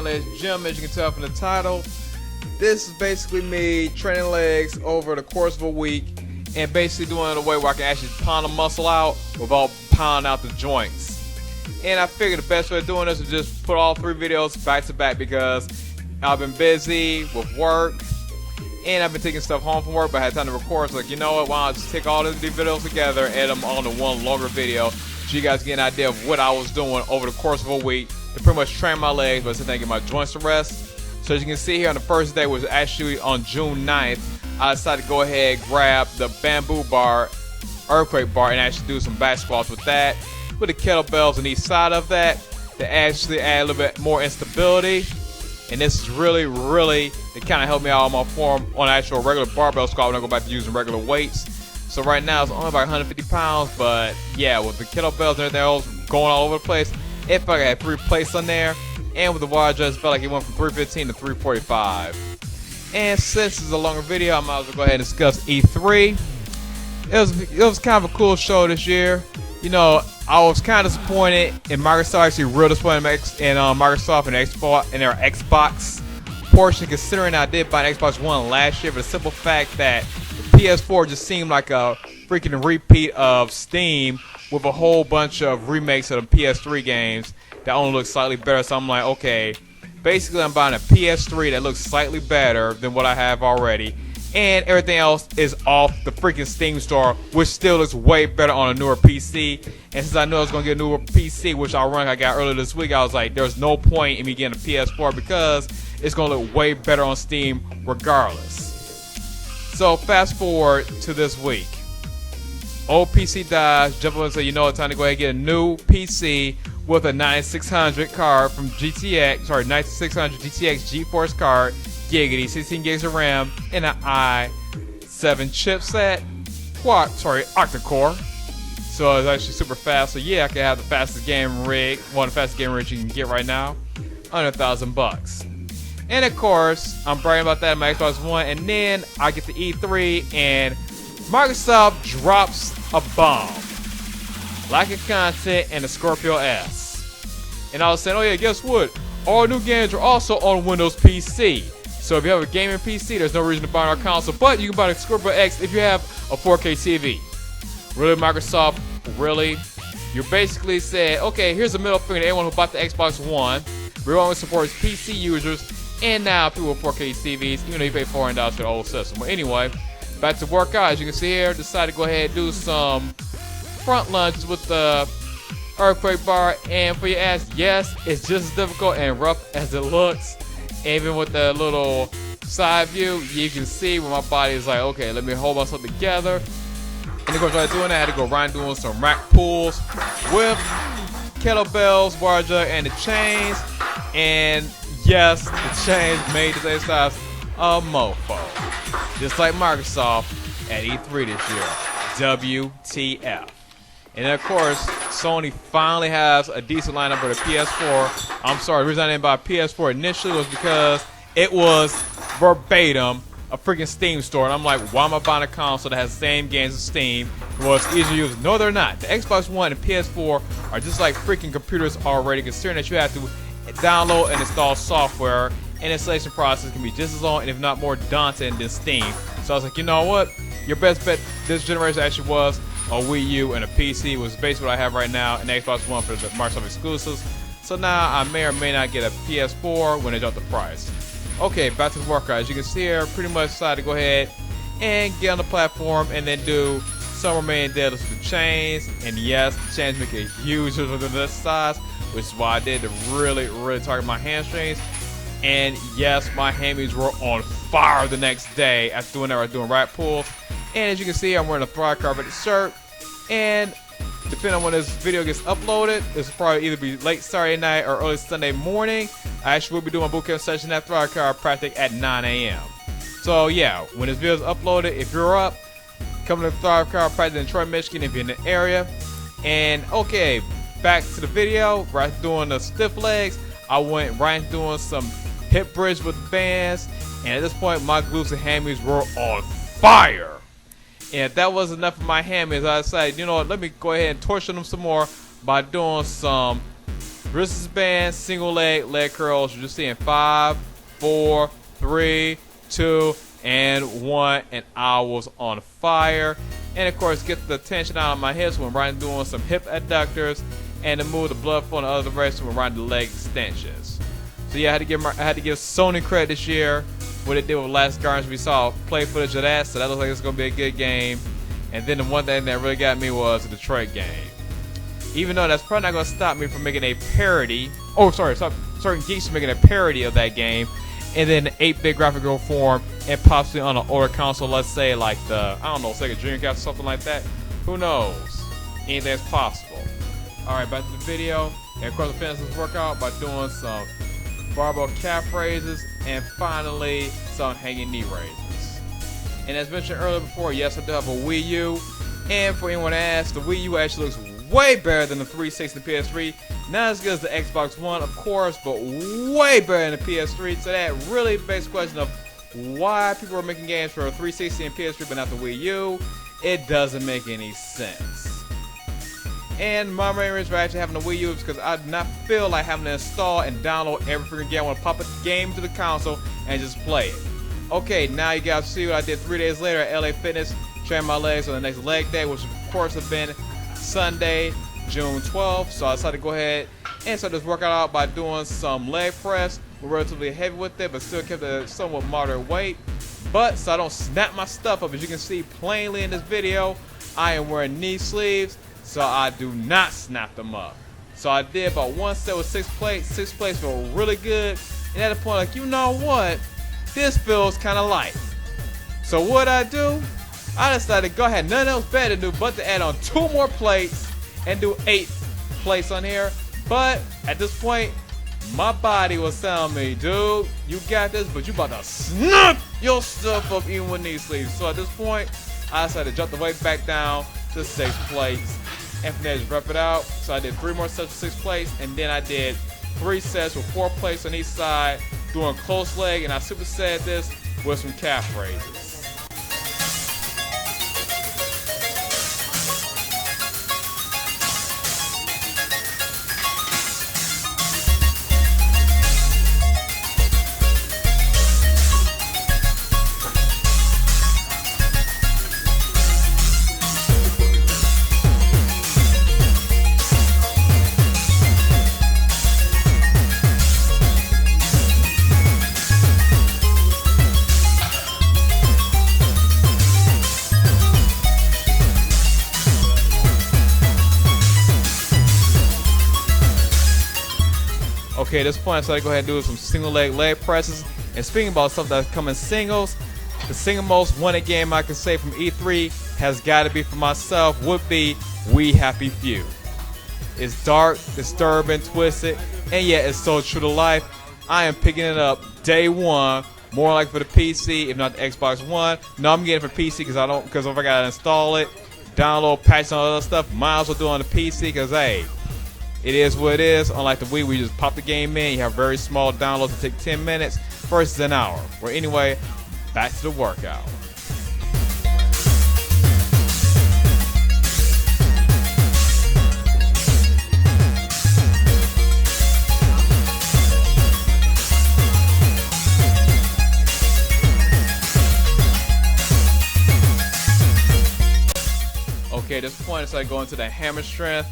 Legs Gym, as you can tell from the title. This is basically me training legs over the course of a week and basically doing it in a way where I can actually pound the muscle out without pounding out the joints. And I figured the best way of doing this is just put all 3 videos back to back because I've been busy with work and I've been taking stuff home from work, but I had time to record. So like, you know what, why don't I just take all these videos together and add them on to one longer video so you guys get an idea of what I was doing over the course of a week to pretty much train my legs, but to get my joints to rest. So as you can see here, on the first day, was actually on June 9th, I decided to go ahead and grab the bamboo bar, earthquake bar, and actually do some back squats with that, with the kettlebells on each side of that to actually add a little bit more instability. And this is really to kind of help me out on my form on actual regular barbell squat when I go back to using regular weights. So right now it's only about 150 pounds, but yeah, with the kettlebells and everything else going all over the place, it felt like I had 3 plates on there. And with the wire adjust, it felt like it went from 315 to 345. And since it's a longer video, I might as well go ahead and discuss E3. It was kind of a cool show this year. You know, I was kind of disappointed in Microsoft, actually real disappointed in Microsoft and their Xbox portion, considering I did buy an Xbox One last year for the simple fact that the PS4 just seemed like a freaking repeat of Steam with a whole bunch of remakes of the PS3 games that only look slightly better. So I'm like, okay, basically I'm buying a PS3 that looks slightly better than what I have already, and everything else is off the freaking Steam store, which still looks way better on a newer PC. And since I knew I was going to get a newer PC, which I got earlier this week, I was like, there's no point in me getting a PS4 because it's going to look way better on Steam regardless. So fast forward to this week. Old PC dies, jump up and say, you know, it's time to go ahead and get a new PC with a 9600 card from 9600 GTX GeForce card, giggity, 16 gigs of RAM, and an i7 chipset, octa-core. So it's actually super fast. So yeah, I can have the fastest game rig, one of the fastest game rigs you can get right now, under $1,000. And of course, I'm bragging about that in my Xbox One, and then I get to E3 and Microsoft drops a bomb. Lack of content and the Scorpio S. And I was saying, oh yeah, guess what? All new games are also on Windows PC. So if you have a gaming PC, there's no reason to buy our console, but you can buy the Scorpio X if you have a 4K TV. Really, Microsoft? Really? You basically said, okay, here's a middle finger to everyone who bought the Xbox One. We only support PC users, and now people with 4K TVs, even though you pay $400 for the old system. But anyway, back to workout. As you can see here, decided to go ahead and do some front lunges with the earthquake bar. And for your ass, yes, it's just as difficult and rough as it looks. Even with the little side view, you can see where my body is like, okay, let me hold myself together. And of course, while I was doing that, I had to go right doing some rack pulls with kettlebells, wire jug, and the chains. And yes, the chains made this exercise a mofo. Just like Microsoft at E3 this year. WTF. And of course, Sony finally has a decent lineup for the PS4. I'm sorry, the reason I didn't buy a PS4 initially was because it was verbatim a freaking Steam store. And I'm like, why am I buying a console that has the same games as Steam? Well, it's easy to use. No, they're not. The Xbox One and PS4 are just like freaking computers already, considering that you have to download and install software, and installation process can be just as long and if not more daunting than Steam. So I was like, you know what? Your best bet this generation actually was a Wii U and a PC, was basically what I have right now, an Xbox One for the Microsoft exclusives. So now I may or may not get a PS4 when they drop the price. Okay, back to the workout. As you can see here, pretty much decided to go ahead and get on the platform and then do some Romanian deadlifts with the chains. And yes, the chains make a huge difference in this size, which is why I did to really target my hamstrings. And yes, my hammies were on fire the next day after doing that. I was doing rack pulls. And as you can see, I'm wearing a Thrive carpeted shirt. And depending on when this video gets uploaded, this will probably either be late Saturday night or early Sunday morning. I actually will be doing my bootcamp session at Thrive Chiropractic at 9 a.m. So yeah, when this video is uploaded, if you're up, come to Thrive Chiropractic in Detroit, Michigan if you're in the area. And okay, back to the video. Right doing the stiff legs, I went right doing some hip bridge with bands. And at this point, my glutes and hammies were on fire. And if that wasn't enough of my hammies, I decided, you know what, let me go ahead and torture them some more by doing some resistance band, single leg curls. You're just seeing 5, 4, 3, 2, and 1, and I was on fire. And of course, get the tension out of my hips when I'm doing some hip adductors, and to move the blood flow in the other direction when riding the leg extensions. So yeah, I had to give Sony credit this year. What it did with Last Guardians, we saw play footage of that, so that looks like it's gonna be a good game. And then the one thing that really got me was the Detroit game. Even though that's probably not gonna stop me from making a parody. Oh, sorry, certain geeks making a parody of that game, and then 8-bit graphical form, and possibly on an older console, let's say like the, I don't know, Sega Dreamcast or something like that. Who knows? Anything's possible. Alright, back to the video. And of course, I finished this workout by doing some barbell calf raises and finally some hanging knee raises. And as mentioned earlier before, yes, I do have a Wii U. And for anyone to ask, the Wii U actually looks way better than the 360 and the PS3. Not as good as the Xbox One, of course, but way better than the PS3. So that really begs the question of why people are making games for 360 and PS3 but not the Wii U. It doesn't make any sense. And my main reason for actually having a Wii U is because I do not feel like having to install and download every freaking game. I want to pop a game to the console and just play it. Okay, now you guys see what I did 3 days later at LA Fitness, training my legs on the next leg day, which of course have been Sunday, June 12th. So I decided to go ahead and start this workout out by doing some leg press. We're relatively heavy with it, but still kept a somewhat moderate weight. But so I don't snap my stuff up, as you can see plainly in this video, I am wearing knee sleeves, so I do not snap them up. So I did about one set with 6 plates. 6 plates felt really good. And at the point, like, you know what? This feels kind of light. So what I do? I decided to go ahead, nothing else better to do but to add on 2 more plates and do 8 plates on here. But at this point, my body was telling me, dude, you got this, but you about to snap your stuff up even with knee sleeves. So at this point, I decided to jump the weight back down to 6 plates. And from there, just rep it out. So I did 3 more sets with 6 plates, and then I did 3 sets with 4 plates on each side, doing close leg, and I superset this with some calf raises. Okay, at this point, I decided to go ahead and do some single leg presses. And speaking about stuff that come in singles, the single most wanted game I can say from E3 has got to be for myself would be We Happy Few. It's dark, disturbing, twisted, and yet it's so true to life. I am picking it up day one, more like for the PC, if not the Xbox One. No, I'm getting it for PC because if I gotta install it, download patches and all that other stuff, might as well do it on the PC because hey, it is what it is. Unlike the Wii, we just pop the game in. You have very small downloads that take 10 minutes versus an hour. Well, anyway, back to the workout. Okay, at this point, it's like going to the hammer strength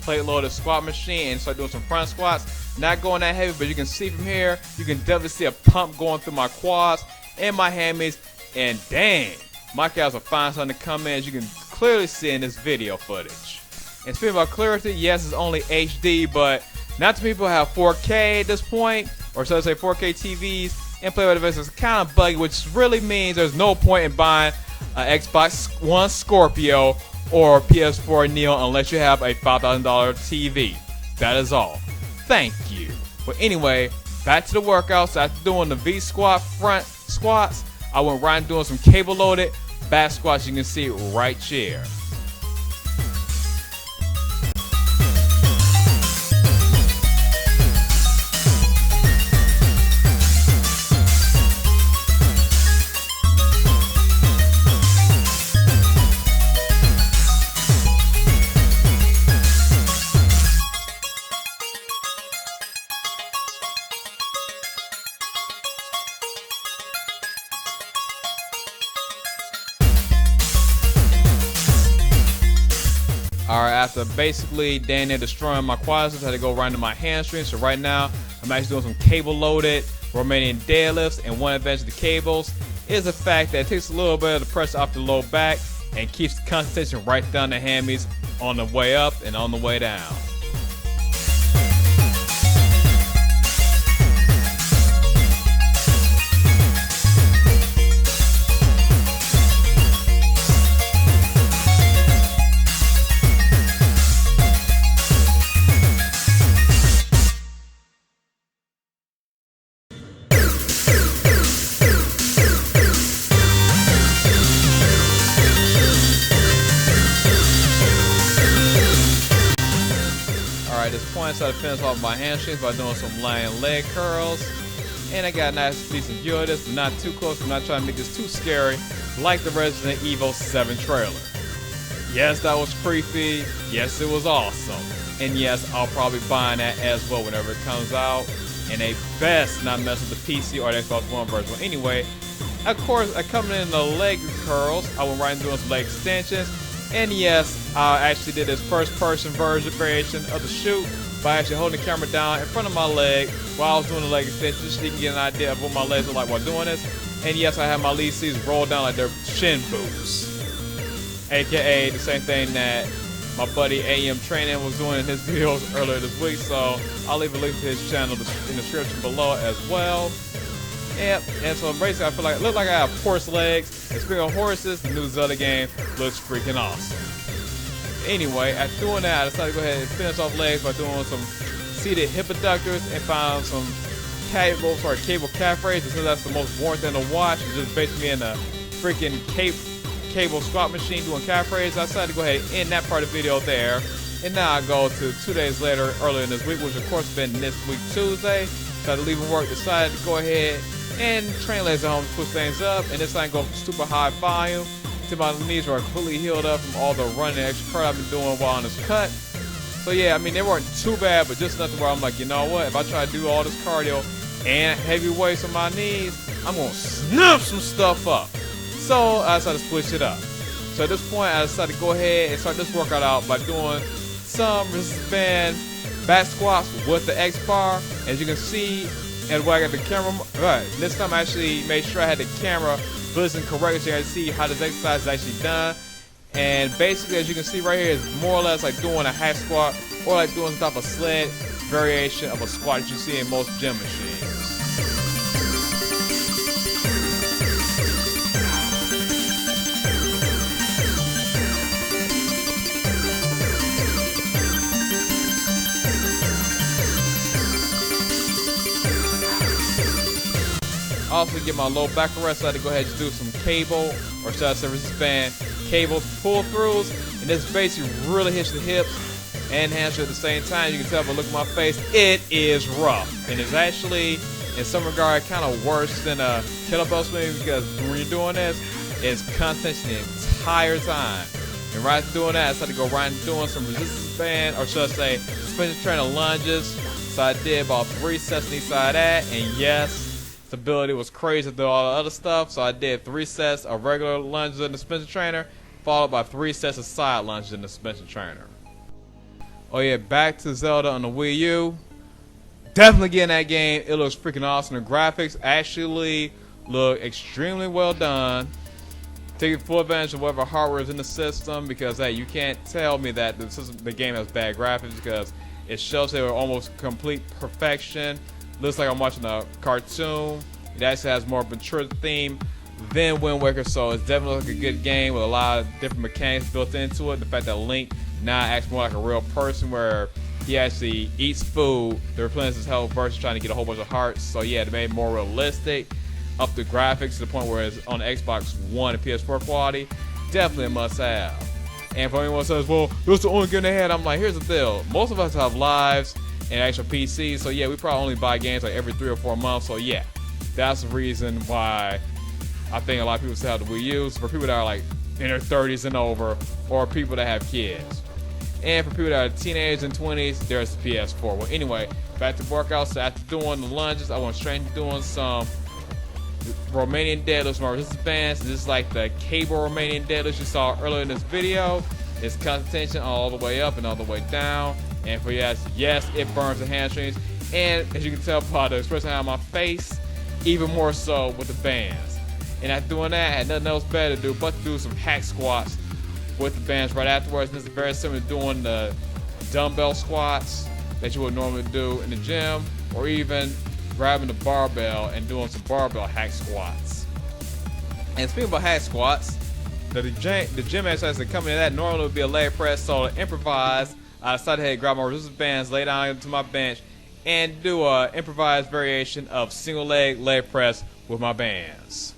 plate loaded squat machine and start doing some front squats. Not going that heavy, but you can see from here, you can definitely see a pump going through my quads and my hammies. And dang, my calves are fine starting to come in, as you can clearly see in this video footage. And speaking about clarity, yes, it's only HD, but not too many people have 4K at this point, or so to say 4K TVs and play with devices. It's kind of buggy, which really means there's no point in buying an Xbox One Scorpio or PS4 Neo unless you have a $5,000 TV. That is all. Thank you. But anyway, back to the workouts. After doing the V squat front squats, I went right and doing some cable loaded back squats. You can see right here. after basically damn near destroying my quadriceps, I had to go right into my hamstrings. So right now, I'm actually doing some cable loaded Romanian deadlifts, and one advantage of the cables is the fact that it takes a little bit of the pressure off the low back and keeps the concentration right down the hammies on the way up and on the way down. At this point, so I finish off my hamstrings by doing some lying leg curls, and I got a nice decent view of this, but not too close. I'm not trying to make this too scary, like the Resident Evil 7 trailer. Yes, that was creepy. Yes, it was awesome, and yes, I'll probably buy that as well whenever it comes out. And they best not mess with the PC or the Xbox One version. Well, anyway, of course, coming in the leg curls, I went right into doing some leg extensions. And yes, I actually did this first-person variation of the shoot by actually holding the camera down in front of my leg while I was doing the leg extension, just so you can get an idea of what my legs look like while doing this. And yes, I had my lead sleeves rolled down like they're shin boots, aka the same thing that my buddy AM Training was doing in his videos earlier this week. So I'll leave a link to his channel in the description below as well. Yep, and so basically I feel like it looked like I have horse legs. And speaking of horses, the new Zelda game looks freaking awesome. Anyway, after doing that, I decided to go ahead and finish off legs by doing some seated hip abductors and found some cable calf raises. Since that's the most boring thing to watch, it's just basically in a freaking cable squat machine doing calf raises. I decided to go ahead and end that part of the video there. And now I go to 2 days later, earlier in this week, which of course has been this week Tuesday. So I had to leave work, decided to go ahead and train legs at home to push things up, and this time go from super high volume till my knees are completely healed up from all the running extra curl I've been doing while on this cut. So yeah, I mean, they weren't too bad, but just nothing where I'm like, you know what, if I try to do all this cardio and heavy weights on my knees, I'm gonna snuff some stuff up. So I decided to switch it up. So at this point, I decided to go ahead and start this workout out by doing some resistance band back squats with the X bar. As you can see, and when I got the camera, right, this time I actually made sure I had the camera positioned correctly so you can see how this exercise is actually done. And basically, as you can see right here, it's more or less like doing a half squat or like doing some type of sled variation of a squat that you see in most gym machines. Also get my low back rest, so I had to go ahead and just do some cable, or should I say resistance band cables pull throughs, and this basically really hits the hips and hamstring at the same time. You can tell by looking at my face, it is rough, and it's actually in some regard kind of worse than a kettlebell swing, because when you're doing this, it's concentration the entire time. And right after doing that, I decided to go right into doing some resistance band, or should I say suspension trainer lunges. So I did about 3 sets on each side of that, and yes, stability was crazy through all the other stuff. So I did 3 sets of regular lunges in the suspension trainer, followed by 3 sets of side lunges in the suspension trainer. Oh yeah, back to Zelda on the Wii U. Definitely getting that game. It looks freaking awesome. The graphics actually look extremely well done. Taking full advantage of whatever hardware is in the system, because hey, you can't tell me that the game has bad graphics, because it shows they were almost complete perfection. Looks like I'm watching a cartoon. It actually has more of a mature theme than Wind Waker, so it's definitely like a good game with a lot of different mechanics built into it. The fact that Link now acts more like a real person, where he actually eats food to replenish his health versus trying to get a whole bunch of hearts. So yeah, they made it more realistic, up the graphics to the point where it's on the Xbox One and PS4 quality. Definitely a must-have. And for anyone who says, well, that's the only game they had, I'm like, here's the deal. Most of us have lives and actual PCs, so yeah, we probably only buy games like every 3 or 4 months. So yeah, that's the reason why I think a lot of people still have the Wii U. For people that are like in their 30s and over, or people that have kids. And for people that are teenagers and 20s, there's the PS4. Well, anyway, back to workouts. So after doing the lunges, I went straight into doing some Romanian deadlifts, my resistance bands. This is like the cable Romanian deadlifts you saw earlier in this video. It's constant tension all the way up and all the way down. And for yes, it burns the hamstrings. And as you can tell by the expression on my face, even more so with the bands. And after doing that, I had nothing else better to do but to do some hack squats with the bands right afterwards. This is very similar to doing the dumbbell squats that you would normally do in the gym, or even grabbing the barbell and doing some barbell hack squats. And speaking about hack squats, the gym exercise that come into that normally would be a leg press. So to improvise, I decided to grab my resistance bands, lay down into my bench, and do an improvised variation of single leg press with my bands.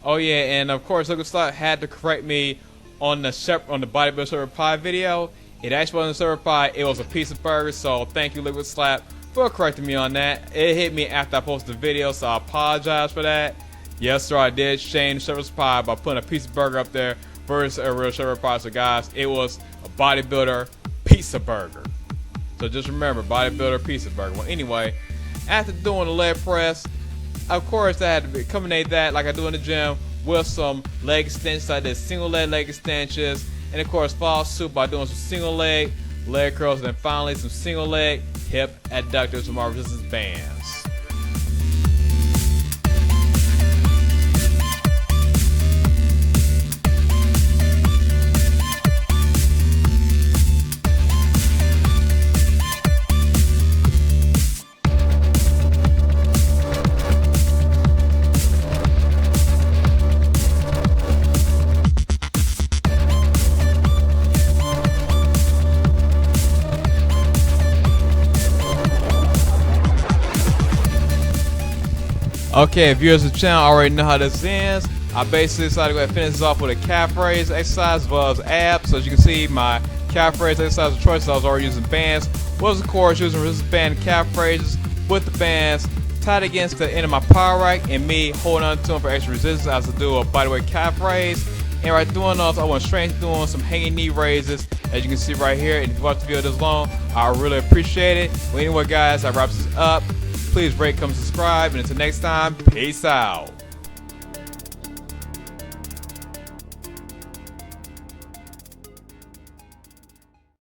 Oh yeah, and of course Liquid Slap had to correct me on the bodybuilder server pie video. It actually wasn't a server pie, it was a piece of burger, so thank you Liquid Slap for correcting me on that. It hit me after I posted the video, so I apologize for that. Yes sir, I did shame the server's pie by putting a piece of burger up there versus a real server pie. So guys, it was a bodybuilder pizza burger. So just remember, bodybuilder pizza burger. Well anyway, after doing the leg press, of course I had to combine that like I do in the gym with some leg extensions. I did single leg extensions, and of course follow suit by doing some single leg curls, and then finally some single leg hip adductors with my resistance bands. Okay, viewers of the channel already know how this ends. I basically decided to go ahead and finish this off with a calf raise exercise as well as abs. So as you can see, my calf raise exercise of choice, I was already using bands, was of course using resistance band calf raises with the bands tied against the end of my power rack, and me holding on to them for extra resistance as I do a bodyweight calf raise. And right doing those, I went straight into doing some hanging knee raises, as you can see right here. And if you watch the video this long, I really appreciate it. Well anyway guys, that wraps this up. Please rate, comment, subscribe, and until next time, peace out.